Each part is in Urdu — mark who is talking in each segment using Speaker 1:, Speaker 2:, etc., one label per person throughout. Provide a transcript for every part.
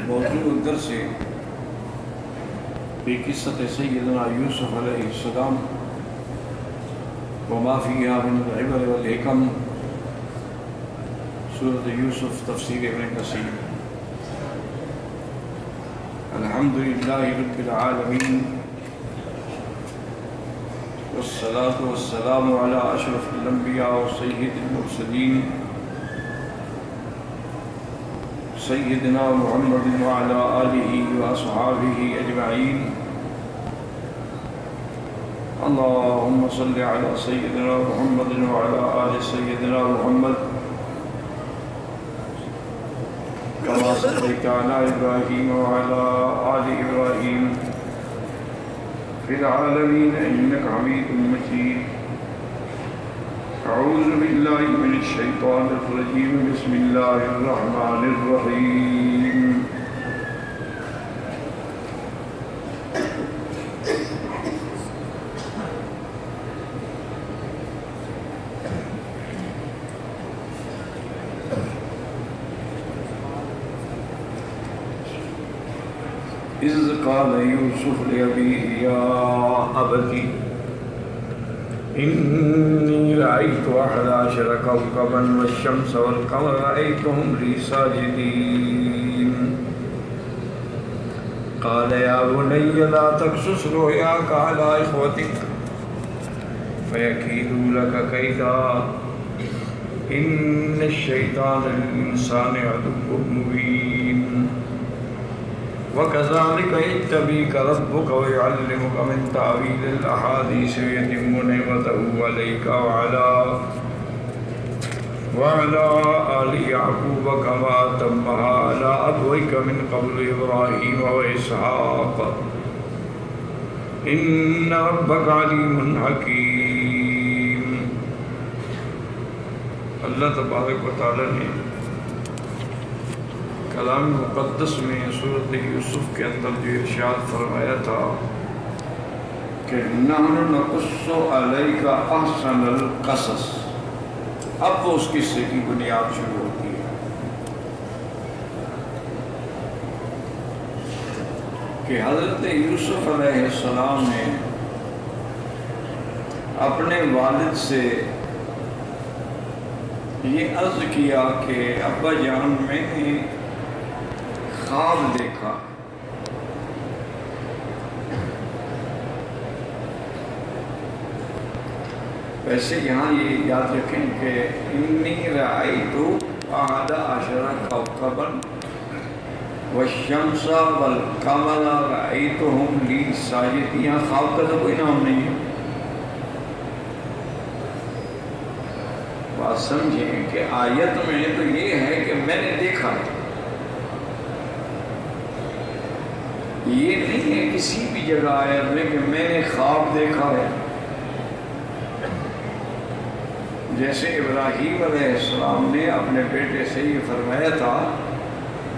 Speaker 1: موضوع الدرس في قصة سيدنا يوسف عليه السلام وما فيها من العبر والحكم، سورة يوسف تفسير ابن كثير. الحمد لله رب العالمين والصلاة والسلام على أشرف الأنبياء وسيد المرسلين سيدنا محمد وعلى آله وأصحابه أجمعين. اللهم صل على سيدنا محمد وعلى آل سيدنا محمد كما صليت على إبراهيم وعلى آل إبراهيم في العالمين إنك حميد مجيد. أعوذ بالله من الشيطان الرجيم. بسم الله الرحمن الرحيم. إذ قال يوسف لأبيه يا أبت إني رأيت 11 كوكبا والشمس والقمر رأيتهم لي ساجدين. قال يا بني لا تقصص رؤياك على إخوتك فيكيدوا لك كيدا إن الشيطان للإنسان عدو مبين. وكذلك يجتبيك ربك ويعلمك من تأويل الأحاديث ويتم نعمته عليك وعلى آل يعقوب كما أتمها على أبويك من قبل إبراهيم وإسحاق إن ربك عليم حكيم. اللہ تبارک و تعالی نے کلام مقدس میں سورۃ یوسف کے اندر جو ارشاد فرمایا تھا کہ نحن نقص علیک احسن القصص، اب وہ اس قصے کی بنیاد شروع ہوتی ہے کہ حضرت یوسف علیہ السلام نے اپنے والد سے یہ عرض کیا کہ ابا جان میں نے خواب دیکھا. ویسے یہاں یہ یاد رکھیں کہ انی رأیت 11 کوكبا والشمس والقمر رأیتهم لی ساجدین. یہاں خواب کا تو کوئی نام نہیں ہے. بات سمجھیں کہ آیت میں تو یہ ہے کہ میں نے دیکھا ہے، یہ نہیں ہے کسی بھی جگہ آیت میں کہ میں نے خواب دیکھا ہے. جیسے ابراہیم علیہ السلام نے اپنے بیٹے سے یہ فرمایا تھا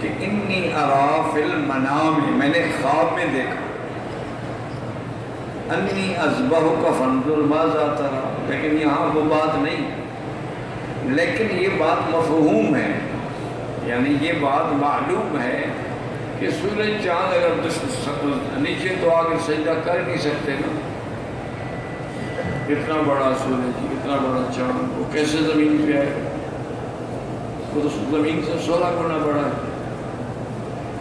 Speaker 1: کہ انی ارا فی المنام، میں نے خواب میں دیکھا انی اذبحک فانظر ماذا تری، لیکن یہاں وہ بات نہیں، لیکن یہ بات مفہوم ہے، یعنی یہ بات معلوم ہے کہ سورج چاند اگر نیچے تو آگے سجدہ کر نہیں سکتے نا. اتنا بڑا سورج، اتنا بڑا چاند، وہ کیسے زمین پہ آئے؟ وہ تو زمین سے 16 گنا بڑا ہے.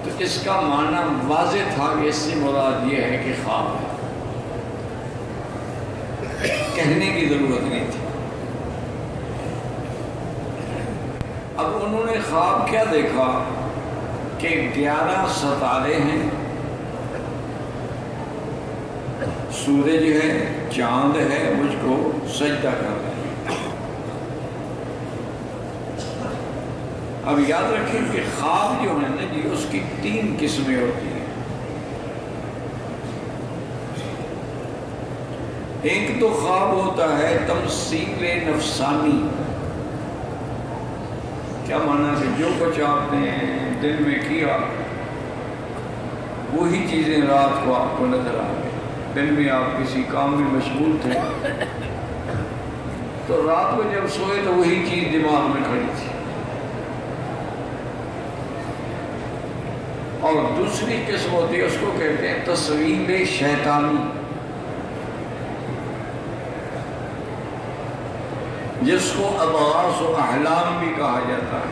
Speaker 1: تو اس کا معنی واضح تھا کہ اس سے مراد یہ ہے کہ خواب ہے، کہنے کی ضرورت نہیں تھی. اب انہوں نے خواب کیا دیکھا کہ 11 ستارے ہیں، سورج ہے، چاند ہے، مجھ کو سجدہ کر رہے ہیں. اب یاد رکھیں کہ خواب جو ہے نا جی، اس کی 3 قسمیں ہوتی ہیں. ایک تو خواب ہوتا ہے تمثیل نفسانی. کیا مانا کہ جو کچھ آپ نے دن میں کیا وہی چیزیں رات کو آپ کو نظر آ گئی. دن میں آپ کسی کام میں مشغول تھے تو رات کو جب سوئے تو وہی چیز دماغ میں کھڑی تھی. اور دوسری قسم ہوتی ہے، اس کو کہتے ہیں تصویر شیطانی، جس کو اضغاث و احلام بھی کہا جاتا ہے۔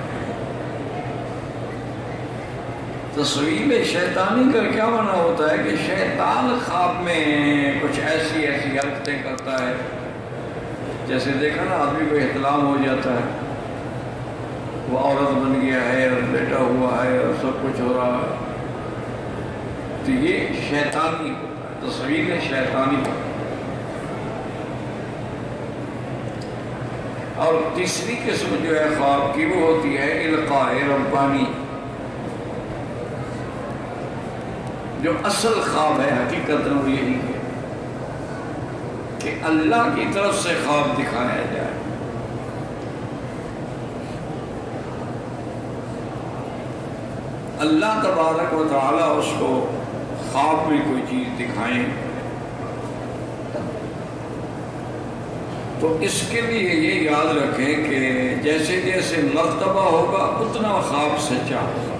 Speaker 1: تصویر شیطانی کا کیا معنی ہوتا ہے کہ شیطان خواب میں کچھ ایسی حرکتیں کرتا ہے، جیسے دیکھا نا آدمی کو احتلام ہو جاتا ہے، وہ عورت بن گیا ہے اور بیٹا ہوا ہے اور سب کچھ ہو رہا ہے، تو یہ شیطانی ہوتا ہے، تصویر شیطانی ہوتا ہے۔ اور تیسری قسم جو ہے خواب کی وہ ہوتی ہے القاء ربانی، جو اصل خواب ہے حقیقت میں وہ یہی ہے کہ اللہ کی طرف سے خواب دکھایا جائے۔ اللہ تبارک و تعالی اس کو خواب میں کوئی چیز دکھائیں تو اس کے لیے یہ یاد رکھیں کہ جیسے جیسے مرتبہ ہوگا اتنا خواب سچا ہوگا۔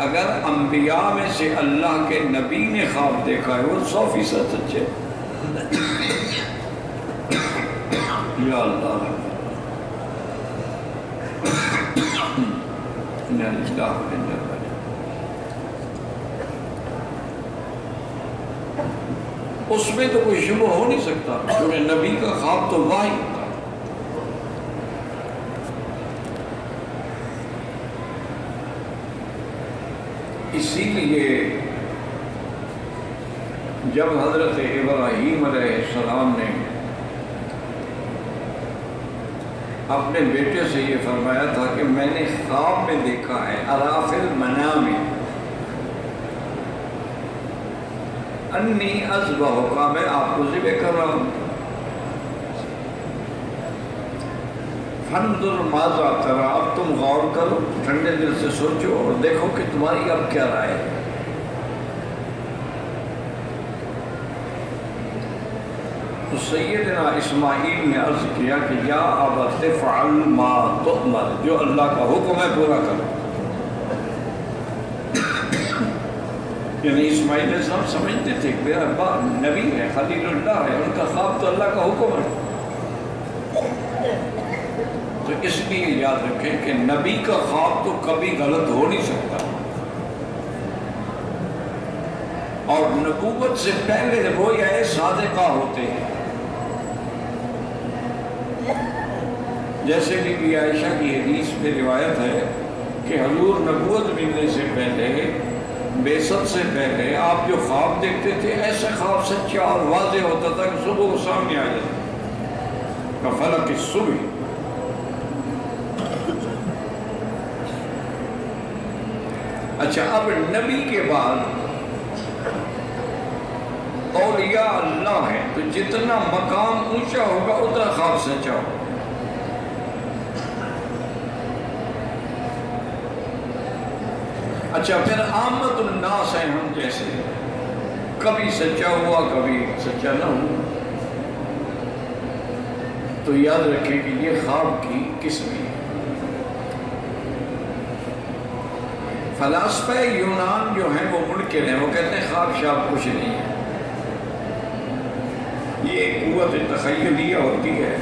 Speaker 1: اگر انبیاء میں سے اللہ کے نبی نے خواب دیکھا ہے وہ 100% سچے، یا اللہ اس میں تو کوئی شبہ ہو نہیں سکتا، کیونکہ نبی کا خواب تو واحد ہوتا ہے۔ اسی لیے جب حضرت ابراہیم علیہ السلام نے اپنے بیٹے سے یہ فرمایا تھا کہ میں نے خواب میں دیکھا ہے، ارا فی المنام انی اذبحک، میں آپ کو ذبح کر رہا ہوں، فانظر ماذا تری، اب تم غور کرو، ٹھنڈے دل سے سوچو اور دیکھو کہ تمہاری اب کیا رائے ہے۔ تو سیدنا اسماعیل نے عرض کیا کہ یا ابت افعل ما تؤمر، جو اللہ کا حکم ہے پورا کرو۔ یعنی اسماعیل علیہ السلام سمجھتے تھے کہ میرا ابا نبی ہے، خلیل اللہ ہے، ان کا خواب تو اللہ کا حکم ہے۔ تو اس لیے یاد رکھیں کہ نبی کا خواب تو کبھی غلط ہو نہیں سکتا، اور نبوت سے پہلے رویا صادقہ ہوتے ہیں، جیسے بی بی عائشہ کی حدیث میں روایت ہے کہ حضور نبوت ملنے سے پہلے، بعثت سے پہلے آپ جو خواب دیکھتے تھے ایسا خواب سچا اور واضح ہوتا تھا کہ صبح کو سامنے آ جاتا کہ فلق الصبح۔ اچھا، اب نبی کے بعد اولیاء اللہ ہے تو جتنا مقام اونچا ہوگا اتنا خواب سچا ہوگا۔ اچھا، پھر عامت الناس ہیں ہم جیسے، کبھی سچا ہوا کبھی سچا نہ ہوا، تو یاد رکھیں کہ یہ خواب کی قسمیں ہیں۔ فلاسفہ یونان جو ہیں وہ منکر ہیں، وہ کہتے ہیں خواب شاب کچھ نہیں ہے، یہ ایک قوت تخیلیہ ہوتی ہے،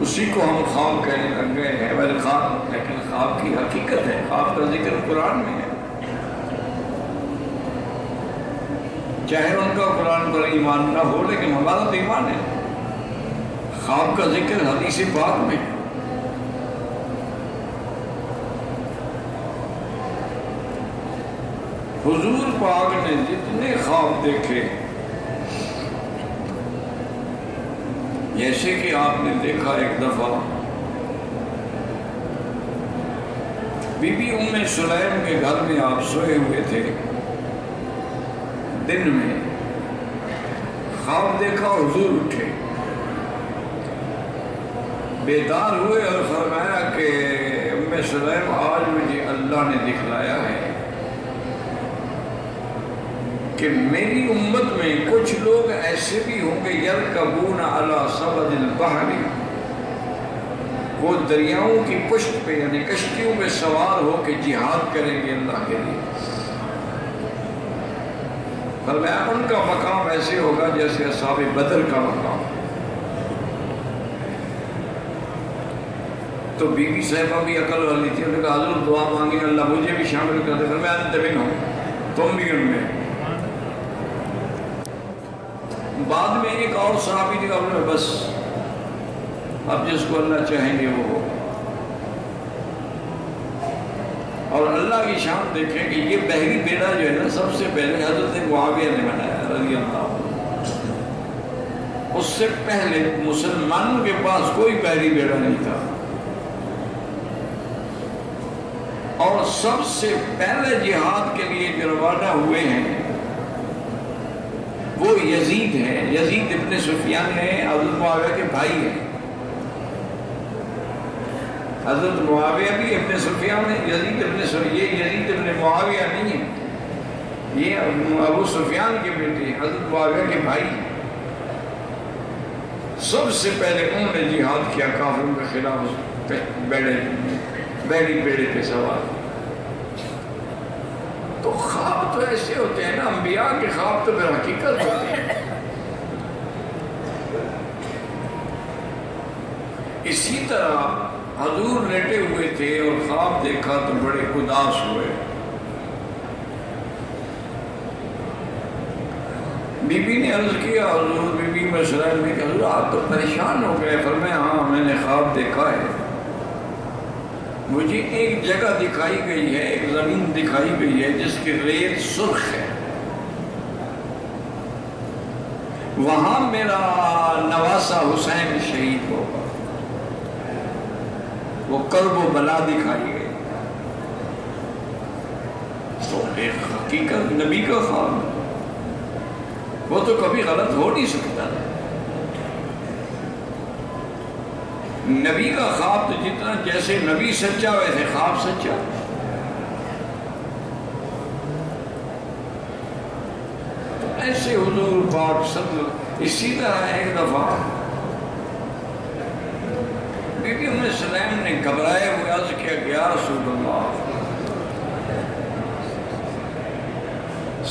Speaker 1: اسی کو ہم خواب کہنے لگ گئے ہیں، لیکن خواب کی حقیقت ہے، خواب کا ذکر قرآن میں ہے، چاہے ان کا قرآن پر ایمان نہ ہو لیکن ہمارا تو ایمان ہے۔ خواب کا ذکر حدیث پاک میں ہے۔ حضور پاک نے جتنے خواب دیکھے، جیسے کہ آپ نے دیکھا ایک دفعہ بی بی ام سلیم کے گھر میں آپ سوئے ہوئے تھے، دن میں خواب دیکھا، حضور اٹھے، بیدار ہوئے اور فرمایا کہ ام سلیم آج مجھے اللہ نے دکھلایا ہے کہ میری امت میں کچھ لوگ ایسے بھی ہوں گے یرکبون علی سبد البحر، وہ دریاؤں کی پشت پہ یعنی کشتیوں پہ سوار ہو کے جہاد کریں گے اللہ کے لیے. فرمایا ان کا مقام ایسے ہوگا جیسے اصحاب بدر کا مقام. تو بی بی صاحبہ بھی عقل والی تھی، انہوں نے کہا حضور دعا مانگی اللہ مجھے بھی شامل کر دے. فرمایا انت منہم، تم بھی ان میں. بعد میں ایک اور صحابی نے کہا بس اب جس کو اللہ چاہیں گے وہ ہو. اور اللہ کی شان دیکھیں کہ یہ بحری بیڑا جو ہے نا سب سے پہلے حضرت معاویہ نے بنایا رضی اللہ عنہ. اس سے پہلے مسلمانوں کے پاس کوئی بحری بیڑا نہیں تھا. اور سب سے پہلے جہاد کے لیے جو روانہ ہوئے ہیں وہ یزید ہیں. یزید ابن سفیان ہیں، حضرت معاویہ کے بھائی ہیں. حضرت معاویہ بھی ابن سفیان ہے، یزید ابن معاویہ نہیں ہے، یہ ابو سفیان کے بیٹے حضرت معاویہ کے بھائی ہیں. سب سے پہلے انہوں نے جہاد کیا کافروں کے خلاف بحری بیڑے پہ سوار. تو خواب تو ایسے ہوتے ہیں نا، انبیاء کے خواب تو پھر حقیقت ہوتے ہیں. اسی طرح حضور لیٹے ہوئے تھے اور خواب دیکھا تو بڑے اداس ہوئے. بی بی نے عرض کیا حضور، بی بی مسئلہ میں کہ حضور آپ تو پریشان ہو گئے. فرمایا ہاں میں نے خواب دیکھا ہے. مجھے ایک جگہ دکھائی گئی ہے، ایک زمین دکھائی گئی ہے جس کی ریت سرخ ہے. وہاں میرا نواسہ حسین شہید ہوگا. وہ کرب و بلا دکھائی گئی. تو ایک حقیقت نبی کا خواب، وہ تو کبھی غلط ہو نہیں سکتا. نبی کا خواب تو جتنا جیسے نبی سچا ویسے خواب سچا. ایسے حضور پاک صلی. اسی طرح ایک دفعہ بی بی ام سلیم نے گھبرائے ہوئے عرض کیا کہ یا رسول اللہ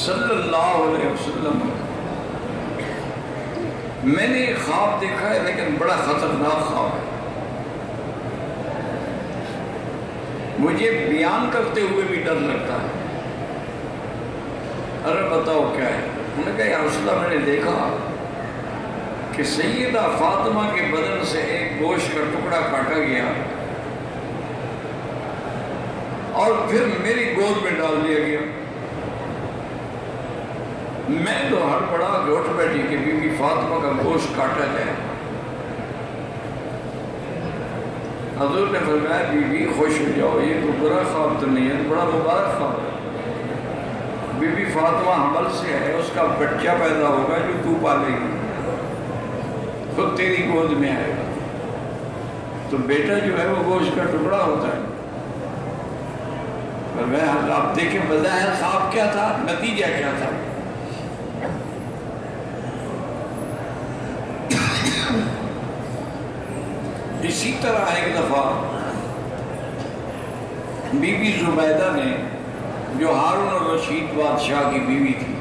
Speaker 1: صلی اللہ علیہ وسلم، میں نے ایک خواب دیکھا ہے لیکن بڑا خطرناک خواب ہے. مجھے بیان کرتے ہوئے بھی ڈر لگتا ہے. ارے بتاؤ کیا ہے؟ انہوں نے کہا یا رسول اللہ میں نے دیکھا کہ سیدہ فاطمہ کے بدن سے ایک گوشت کا ٹکڑا کاٹا گیا اور پھر میری گود میں ڈال دیا گیا. میں تو ہڑبڑا کے اٹھ بیٹھی کہ بی بی فاطمہ کا گوشت کاٹا جائے. حضور نے فرمایا بی بی خوش ہو جاؤ، یہ تو برا خواب تو نہیں ہے، بڑا مبارک خواب ہے. بی بی فاطمہ حمل سے ہے، اس کا بچہ پیدا ہوگا جو تو پالے گی، خود تیری گود میں آئے گا. تو بیٹا جو ہے وہ گوشت کا ٹکڑا ہوتا ہے. فرمایا آپ دیکھیں بظاہر خواب کیا تھا، نتیجہ کیا تھا. اسی طرح ایک دفعہ بی بی زبیدہ نے جو ہارون الرشید بادشاہ کی بیوی تھی،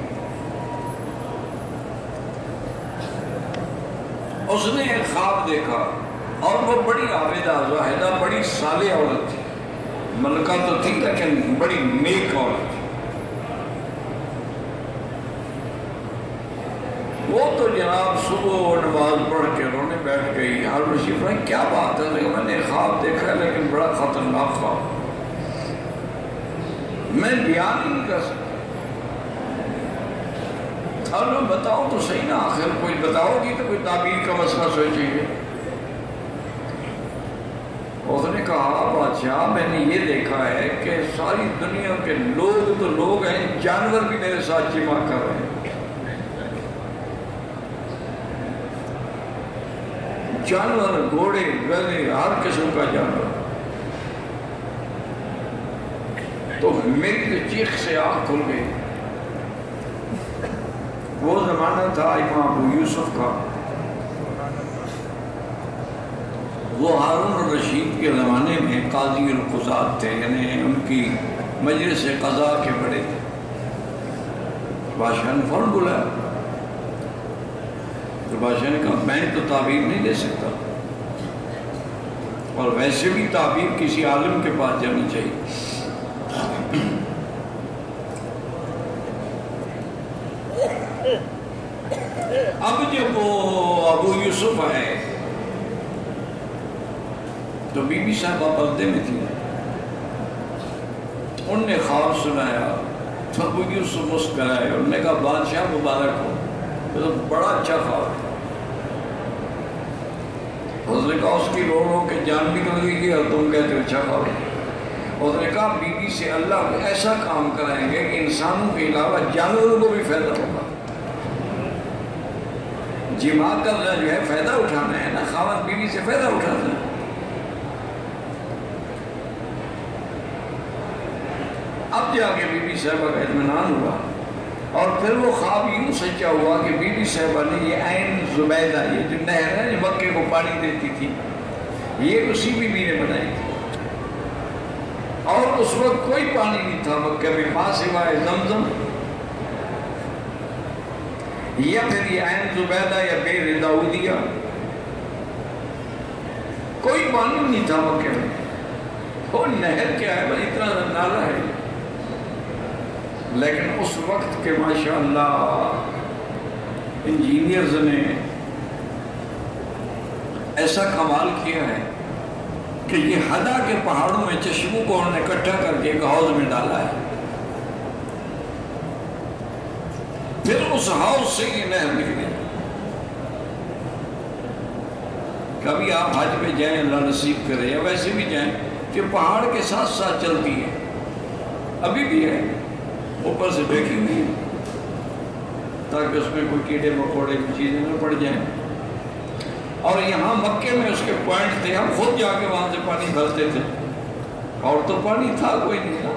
Speaker 1: اس نے ایک خواب دیکھا اور وہ بڑی عابدہ زاہدہ بڑی صالح عورت تھی. ملکہ تو تھی لیکن بڑی نیک عورت تھی. وہ تو جناب صبح نماز پڑھ کے رونے بیٹھ گئی. ہارون الرشید نے کیا بات ہے؟ میں نے خواب دیکھا ہے لیکن بڑا خطرناک خواب، میں بیان نہیں کر سکتا. اور بتاؤ تو صحیح نا، آخر کوئی بتاؤ گی تو کوئی تعبیر کا مسئلہ سوچیں گے. اس نے کہا بادشاہ میں نے یہ دیکھا ہے کہ ساری دنیا کے لوگ تو لوگ ہیں، جانور بھی میرے ساتھ جمع کر رہے ہیں. جانور، گھوڑے، گدھے، ہر قسم کا جانور. تو میری تو چیخ سے آنکھ کھل گئی. وہ زمانہ تھا امام ابو یوسف کا. وہ ہارون الرشید کے زمانے میں قاضی القضات تھے، یعنی ان کی مجلس قضاء کے بڑے تھے۔ بادشاہ نے فوراً بلایا تو بادشاہ نے کہا میں تو تعبیر نہیں دے سکتا، اور ویسے بھی تعبیر کسی عالم کے پاس جانی چاہیے۔ اب جب وہ ابو یوسف آئے تو بی بی صاحبہ پردے میں تھی، ان نے خواب سنایا تو ابو یوسف مسکرائے، انہوں نے کہا بادشاہ مبارک ہو، یہ تو بڑا اچھا خواب تھا۔ اس نے کہا اس کی رو رو کے جان نکل گئی اور تم کہتے ہو اچھا خواب ہے۔ اس نے کہا بی بی سے اللہ ایسا کام کرائیں گے کہ انسانوں کے علاوہ جانوروں کو بھی فائدہ ہوگا۔ جمع کرنا جو ہے فائدہ اٹھانا ہے نا، خاوند بیوی سے فائدہ اٹھانا ہے۔ اب جا کے بی بی صاحبہ کا اطمینان ہوا، اور پھر وہ خواب یوں سچا ہوا کہ بی بی صاحبہ نے یہ عین زبیدہ، یہ جو نہر ہے جو مکے کو پانی دیتی تھی، یہ اسی بی بی نے بنائی تھی، اور اس وقت کوئی پانی نہیں تھا مکے میں ماں سوائے زمزم، یا پھر یہ عین زبیدہ یا بئر داؤدیہ، کوئی پانی نہیں تھا مکے میں۔ وہ نہر کیا ہے بھائی، اتنا نالا ہے، لیکن اس وقت کے ماشاءاللہ انجینئرز نے ایسا کمال کیا ہے کہ یہ ہدا کے پہاڑوں میں چشموں کو انہوں نے اکٹھا کر کے ایک حوض میں ڈالا ہے، پھر اس حوض سے یہ نہر نکلی۔ کبھی آپ حج پہ جائیں، اللہ نصیب کرے، یا ویسے بھی جائیں کہ پہاڑ کے ساتھ ساتھ چلتی ہے، ابھی بھی ہے، اوپر سے ڈھکی ہوئی ہے تاکہ اس میں کوئی کیڑے مکوڑے کی چیزیں نہ پڑ جائیں۔ اور یہاں مکے میں اس کے پوائنٹ تھے، ہم خود جا کے وہاں سے پانی بھرتے تھے، اور تو پانی تھا کوئی نہیں تھا،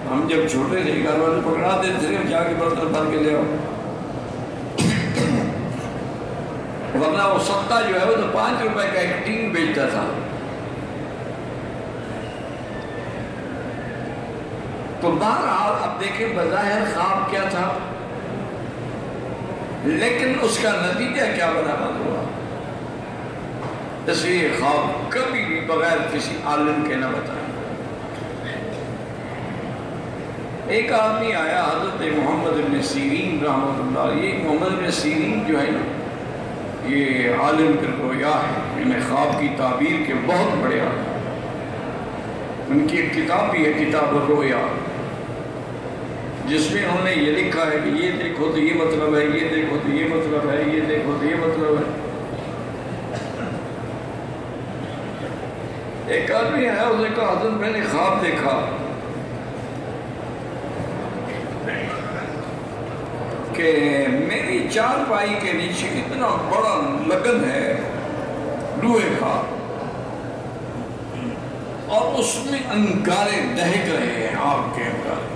Speaker 1: ہم جب چھوٹے تھے گھر والے پکڑا دیتے تھے جا کے برتن بھر کے لے آؤ، ورنہ وہ ستا جو ہے وہ تو 5 روپے کا ایک ٹین بیچتا تھا۔ تو بہرحال اب دیکھیں بظاہر خواب کیا تھا، لیکن اس کا نتیجہ کیا برآمد ہوا۔ اس لیے خواب کبھی بھی بغیر کسی عالم کے نہ بتائیں۔ ایک آدمی آیا حضرت محمد بن سیرین رحمۃ اللہ علیہ، محمد بن سیرین جو ہے نا یہ عالم الرؤیا ہے، انہیں خواب کی تعبیر کے بہت بڑے عالم، ان کی ایک کتاب بھی ہے کتاب الرؤیا، جس میں انہوں نے یہ لکھا ہے کہ یہ دیکھو تو یہ مطلب ہے، یہ دیکھو تو یہ مطلب ہے، یہ دیکھو تو یہ مطلب ہے۔ ایک آدمی آیا، اس نے کہا حضرت میں نے خواب دیکھا کہ میری چارپائی کے نیچے اتنا بڑا لگن ہے لوہے کا، اور اس میں انگارے دہک رہے ہیں، آگ کے انگارے۔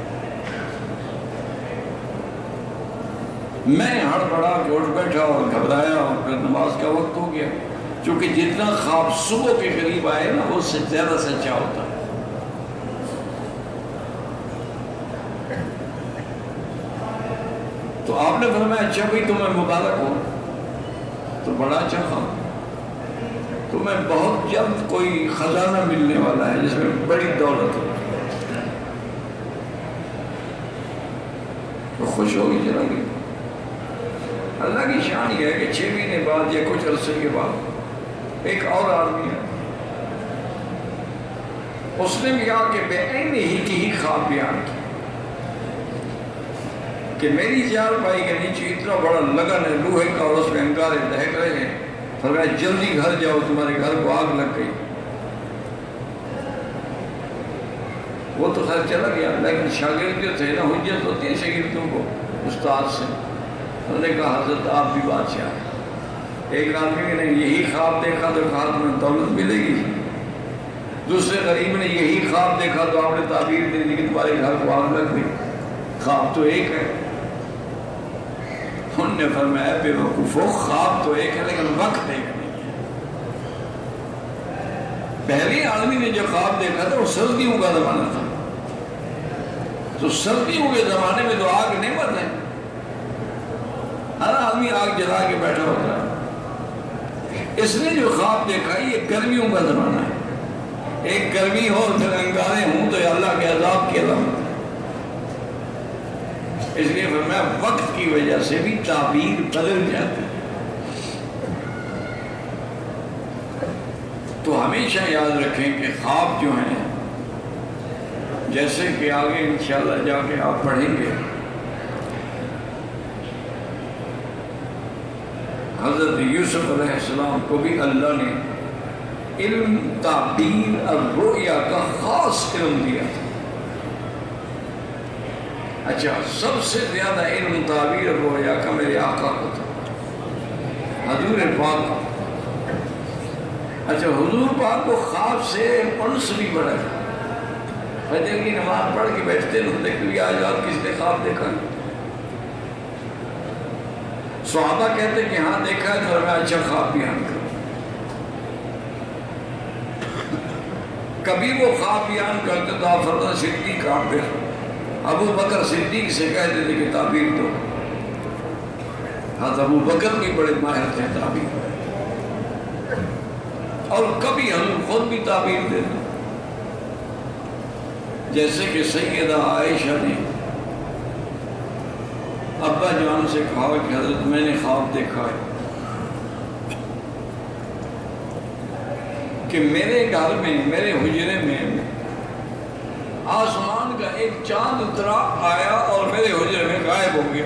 Speaker 1: میں ہڑبڑا کے اٹھ بیٹھا اور گھبرایا، اور پھر نماز کا وقت ہو گیا، چونکہ جتنا خواب صبح کے قریب آئے نا وہ زیادہ سچا ہوتا ہے۔ تو آپ نے فرمایا اچھا بھائی تمہیں مبارک ہو، تو بڑا اچھا خواب، تمہیں بہت جلد کوئی خزانہ ملنے والا ہے جس میں بڑی دولت ہو۔ تو خوش ہوگی چلا گئی۔ اللہ کی شان یہ ہے کہ 6 مہینے بعد یا کچھ عرصے کے بعد ایک اور آدمی ہے، اس نے بھی آ کے بے عین ہی خواب بیان کی کہ میری چارپائی کے نیچے اتنا بڑا لگن ہے لوہے کا، اور اس میں انگارے دہک رہے ہیں، فرمایا جلدی گھر جاؤ تمہارے گھر کو آگ لگ گئی۔ وہ تو خیر چلا گیا، لیکن شاگرد جو تھے نا حجت ہوتی ہے شاگردوں کو استاد سے، انہوں نے کہا حضرت آپ بھی بادشاہ ہیں۔ ایک آدمی نے یہی خواب دیکھا تو کہا تمہیں دولت ملے گی، دوسرے غریب نے یہی خواب دیکھا تو آپ نے تعبیر دے دی کہ تمہارے گھر کو آگ لگ گئی، خواب تو ایک ہے۔ انہوں نے فرمایا بے وقوفو، خواب تو ایک ہے لیکن وقت ایک نہیں ہے۔ پہلے آدمی نے جو خواب دیکھا تھا وہ سردیوں کا زمانہ تھا، تو سردیوں کے زمانے میں تو آگ نعمت ہے، ہر آدمی آگ جلا کے بیٹھا ہوتا ہے۔ اس نے جو خواب دیکھا یہ گرمیوں کا زمانہ ہے، ایک گرمی ہو اور پھر انگارے ہوں تو اللہ کے عذاب کی علامت ہے۔ اس لیے فرمایا وقت کی وجہ سے بھی تعبیر بدل جاتی ہے۔ تو ہمیشہ یاد رکھیں کہ خواب جو ہیں، جیسے کہ آگے انشاءاللہ جا کے آپ پڑھیں گے، حضرت یوسف علیہ السلام کو بھی اللہ نے علم تعبیر الرؤیا کا خاص علم دیا تھا۔ اچھا، سب سے زیادہ علم تعبیر الرؤیا کا میرے آقا کو تھا، حضور پاک کو۔ اچھا، حضور پاک کو خواب سے انس بھی بڑا تھا، فجر کی نماز پڑھ کے بیٹھتے ہوتے کہ آج آپ کس نے خواب دیکھا؟ صحابہ کہتے کہ ہاں دیکھا ہے، تو میں اچھا خواب بیان کروں۔ کبھی وہ خواب بیان کرتے تو آپ فرماتے صدیق کانپتے، ابو بکر صدیق سے کہتے تھے کہ تعبیر دو۔ حضرت ابو بکر بھی بڑے ماہر تھے تعبیر، اور کبھی ہم خود بھی تعبیر دیتے، جیسے کہ سیدہ عائشہ نے ابا جان سے کہا کہ حضرت میں نے خواب دیکھا ہے کہ میرے گھر میں، میرے حجرے میں آسمان کا ایک چاند اترا آیا اور میرے حجرے میں غائب ہو گیا۔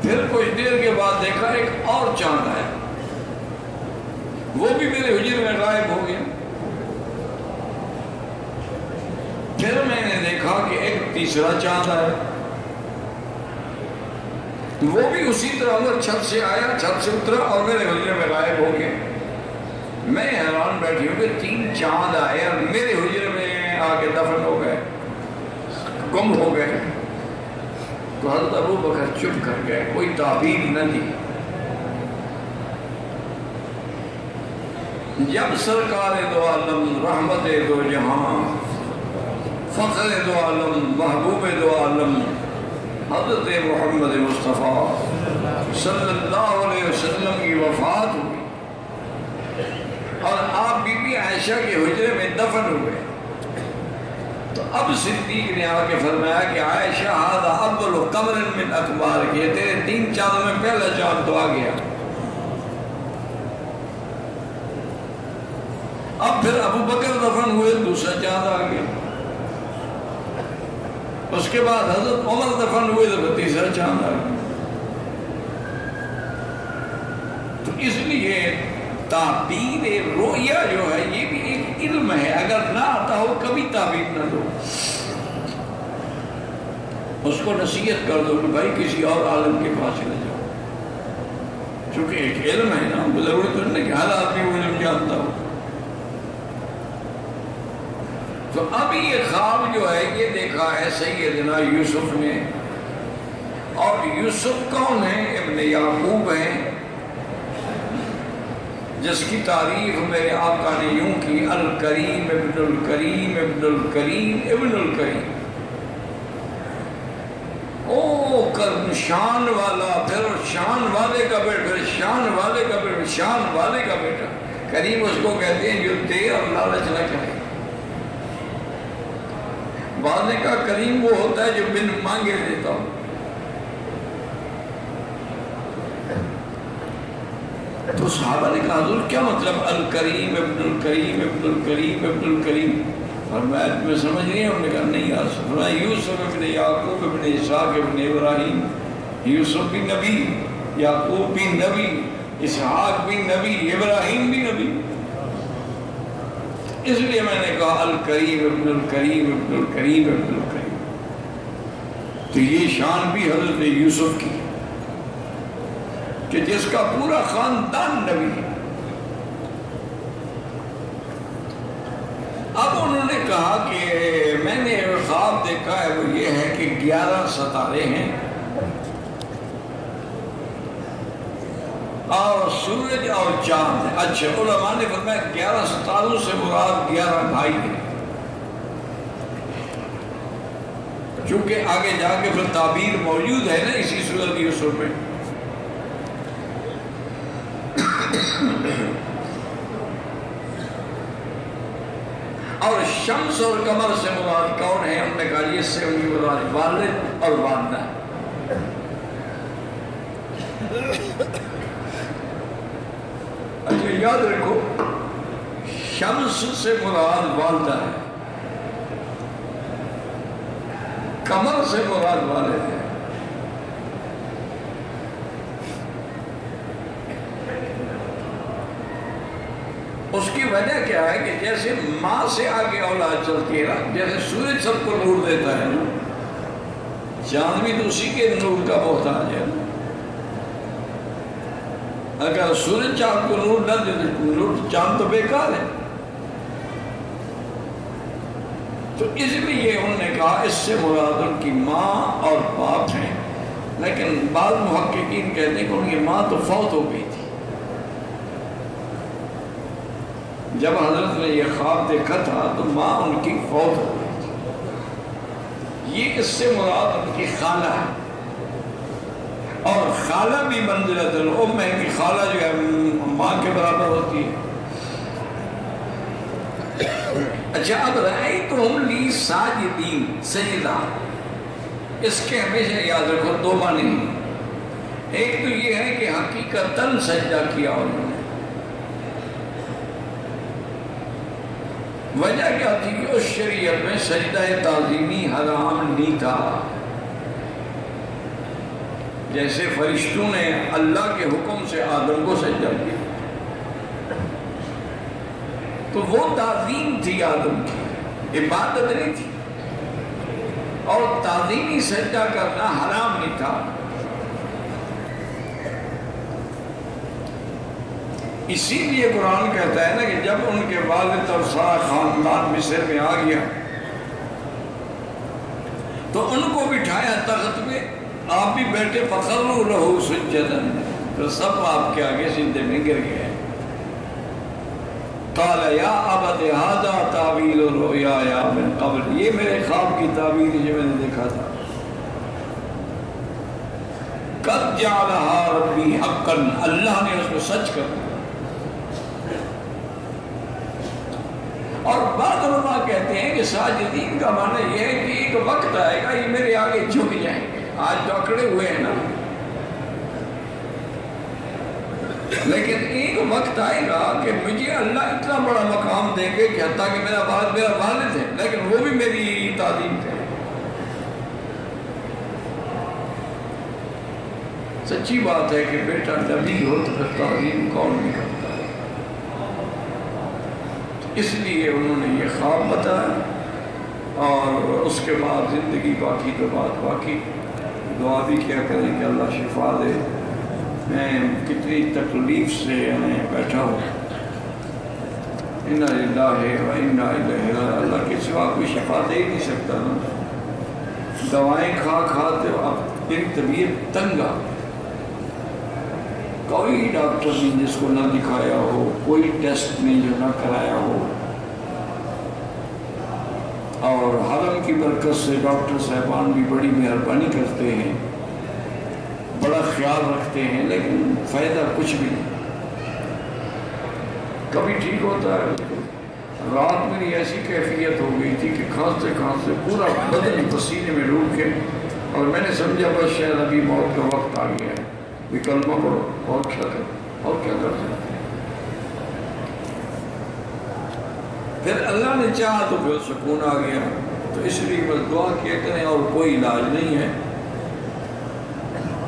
Speaker 1: پھر کچھ دیر کے بعد دیکھا ایک اور چاند آیا، وہ بھی میرے حجرے میں غائب ہو گیا۔ پھر میں نے دیکھا کہ ایک تیسرا چاند آیا، وہ بھی اسی طرح اندر چھت سے آیا، چھت سے اترا اور میرے حجرے میں غائب ہو گیا۔ میں حیران بیٹھی ہوں کہ 3 چاند آئے اور میرے حجرے میں آ کے دفن ہو گئے، گم ہو گئے۔ تو حضرت ابو بکر چپ کر گئے، کوئی تعبیر نہ دی۔ جب سرکار دو عالم، رحمت دو جہاں، فخر دو عالم، محبوب دو عالم، حضرت محمد مصطفیٰ صلی اللہ علیہ وسلم کی وفات ہوئی اور آپ بی بی عائشہ کے حجرے میں دفن ہوئے، تو اب صدیق نے آ کے فرمایا کہ عائشہ ھذا اول قمر من اقمار، یہ تیرے 3 چاندوں میں پہلا چاند تو آ گیا۔ اب پھر ابو بکر دفن ہوئے، دوسرا چاند آ گیا۔ اس کے بعد حضرت عمر دفن ہوئے تو تیسرا چاند آ گیا۔ تو اس لیے تعبیر رؤیا جو ہے یہ بھی ایک علم ہے، اگر نہ آتا ہو کبھی تعبیر نہ دو، اس کو نصیحت کر دو کہ بھائی کسی اور عالم کے پاس چلے جاؤ، چونکہ ایک علم ہے نا، ضروری تو نہیں کہ ہر آدمی وہ علم جانتا ہو۔ تو اب یہ خواب جو ہے یہ دیکھا ہے سیدنا یوسف نے، اور یوسف کون ہیں؟ ابن یعقوب ہیں، جس کی تعریف میرے آقا نے یوں کی، الکریم ابن الکریم ابن الکریم ابن الکریم۔ او کرم شان والا، پھر شان والے کا بیٹا، پھر شان والے کا بیٹا، شان والے کا بیٹا۔ کریم اس کو کہتے ہیں جو دے اور لالچ نہ کرے۔ بعد نے کہا کریم وہ ہوتا ہے جو بن مانگے دیتا ہو۔ تو صحابہ نے کہا حضور کیا مطلب الکریم ابن الکریم ابن الکریم ابن الکریم؟ فرمایا میں سمجھ نہیں، ہم نے کہا نہیں یار، فرمایا یوسف ابن یعقوب ابن اسحاق ابن ابراہیم، یوسف بھی نبی، یعقوب بھی نبی، اسحاق بھی نبی، ابراہیم بھی نبی۔ اس لیے میں نے کہا الکریم ابن الکریم ابن الکریم ابن الکریم۔ تو یہ شان بھی حضرت یوسف کی کہ جس کا پورا خاندان نبی ہے۔ اب انہوں نے کہا کہ میں نے خواب دیکھا ہے، وہ یہ ہے کہ 11 ستارے ہیں اور سورج اور چاند ہے۔ اچھا علماء نے فرمایا 11 ستاروں سے مراد 11 بھائی ہیں، چونکہ آگے جا کے پھر تعبیر موجود ہے نا اسی سورۃ یوسف میں۔ اور شمس اور قمر سے مراد کون ہے؟ ہم نے کہا اس سے ان کی مراد والد اور والدہ۔ اچھا یاد رکھو شمس سے مراد والدہ ہے، قمر سے مراد والد ہے۔ اس کی وجہ کیا ہے کہ جیسے ماں سے آگے اولاد چلتی ہے نا، جیسے سورج سب کو نور دیتا ہے نا، چاند بھی تو اسی کے نور کا محتاج ہے نا۔ اگر سورج چاند کو نور نہ دے تو نور چاند تو بیکار ہے۔ تو اس لیے انہوں نے کہا اس سے مراد ان کی ماں اور باپ ہیں، لیکن بعض محققین کہتے ہیں کہ ان کی ماں تو فوت ہو گئی تھی جب حضرت نے یہ خواب دیکھا تھا، تو ماں ان کی فوت ہو گئی تھی۔ یہ اس سے مراد ان کی خالہ ہے، اور خالہ بھی منزلۃ الام ہے کہ خالہ جو ہے ماں کے برابر ہوتی ہے۔ اچھا اب رأیتہم لی ساجدین، سجدہ، اس کے ہمیشہ یاد رکھو دو معنی ہیں۔ ایک تو یہ ہے کہ حقیقتاً سجدہ کیا انہوں نے، وجہ کیا تھی کہ اس شریعت میں سجدہ تعظیمی حرام نہیں تھا۔ جیسے فرشتوں نے اللہ کے حکم سے آدم کو سجدہ کیا، تو وہ تعظیم تھی آدم کی، عبادت نہیں تھی، اور تعظیمی سجدہ کرنا حرام نہیں تھا۔ اسی لیے قرآن کہتا ہے نا کہ جب ان کے والد اور سارا خاندان مصر میں آ گیا تو ان کو بٹھایا تخت پہ، آپ بھی بیٹھے، فخروا لہ سجدا، تو سب آپ کے آگے سجدے میں گر گئے۔ قال یا ابت ھذا تاویل رؤیایا من قبل، یہ میرے خواب کی تعبیر جو میں نے دیکھا تھا۔ قد جعلھا ربی حقا، اللہ نے اس کو سچ کر دیا۔ اور بعض علماء کہتے ہیں کہ ساجدین کا معنی یہ ہے کہ ایک وقت آئے گا یہ میرے آگے جھک جائیں گے، آج تو اکڑے ہوئے ہیں نا، لیکن ایک وقت آئے گا کہ مجھے اللہ اتنا بڑا مقام دیں گے کہ حتیٰ کہ میرا والد ہے لیکن وہ بھی میری تعظیم کرے۔ سچی بات ہے کہ بیٹا نبی ہو تو پھر تعظیم کون نہیں کرتا ہے۔ اس لیے انہوں نے یہ خواب بتایا، اور اس کے بعد زندگی باقی تو بات باقی۔ دعا بھی کیا کریں کہ اللہ شفا دے۔ میں کتنی تکلیف سے بیٹھا ہوں، انا للہ و انا الیہ راجعون، اللہ کے سوا کوئی شفا دے ہی نہیں سکتا نا۔ دوائیں کھا کھاتے ہو اب میری طبیعت تنگ آ، کوئی ڈاکٹر نہیں جس کو نہ دکھایا ہو، کوئی ٹیسٹ نہیں جو نہ کرایا ہو، اور حرم کی برکت سے ڈاکٹر صاحبان بھی بڑی مہربانی کرتے ہیں، بڑا خیال رکھتے ہیں، لیکن فائدہ کچھ بھی نہیں۔ کبھی ٹھیک ہوتا ہے، رات میری ایسی کیفیت ہو گئی تھی کہ کھانستے کھانستے پورا بدن پسینے میں ڈوب کے، اور میں نے سمجھا بس شاید ابھی موت کا وقت آ گیا ہے، بھی کلمہ پڑھو اور کیا کر سکتے۔ پھر اللہ نے چاہا تو پھر سکون آ گیا۔ تو اس لیے بس دعا کیا کریں، اور کوئی علاج نہیں ہے۔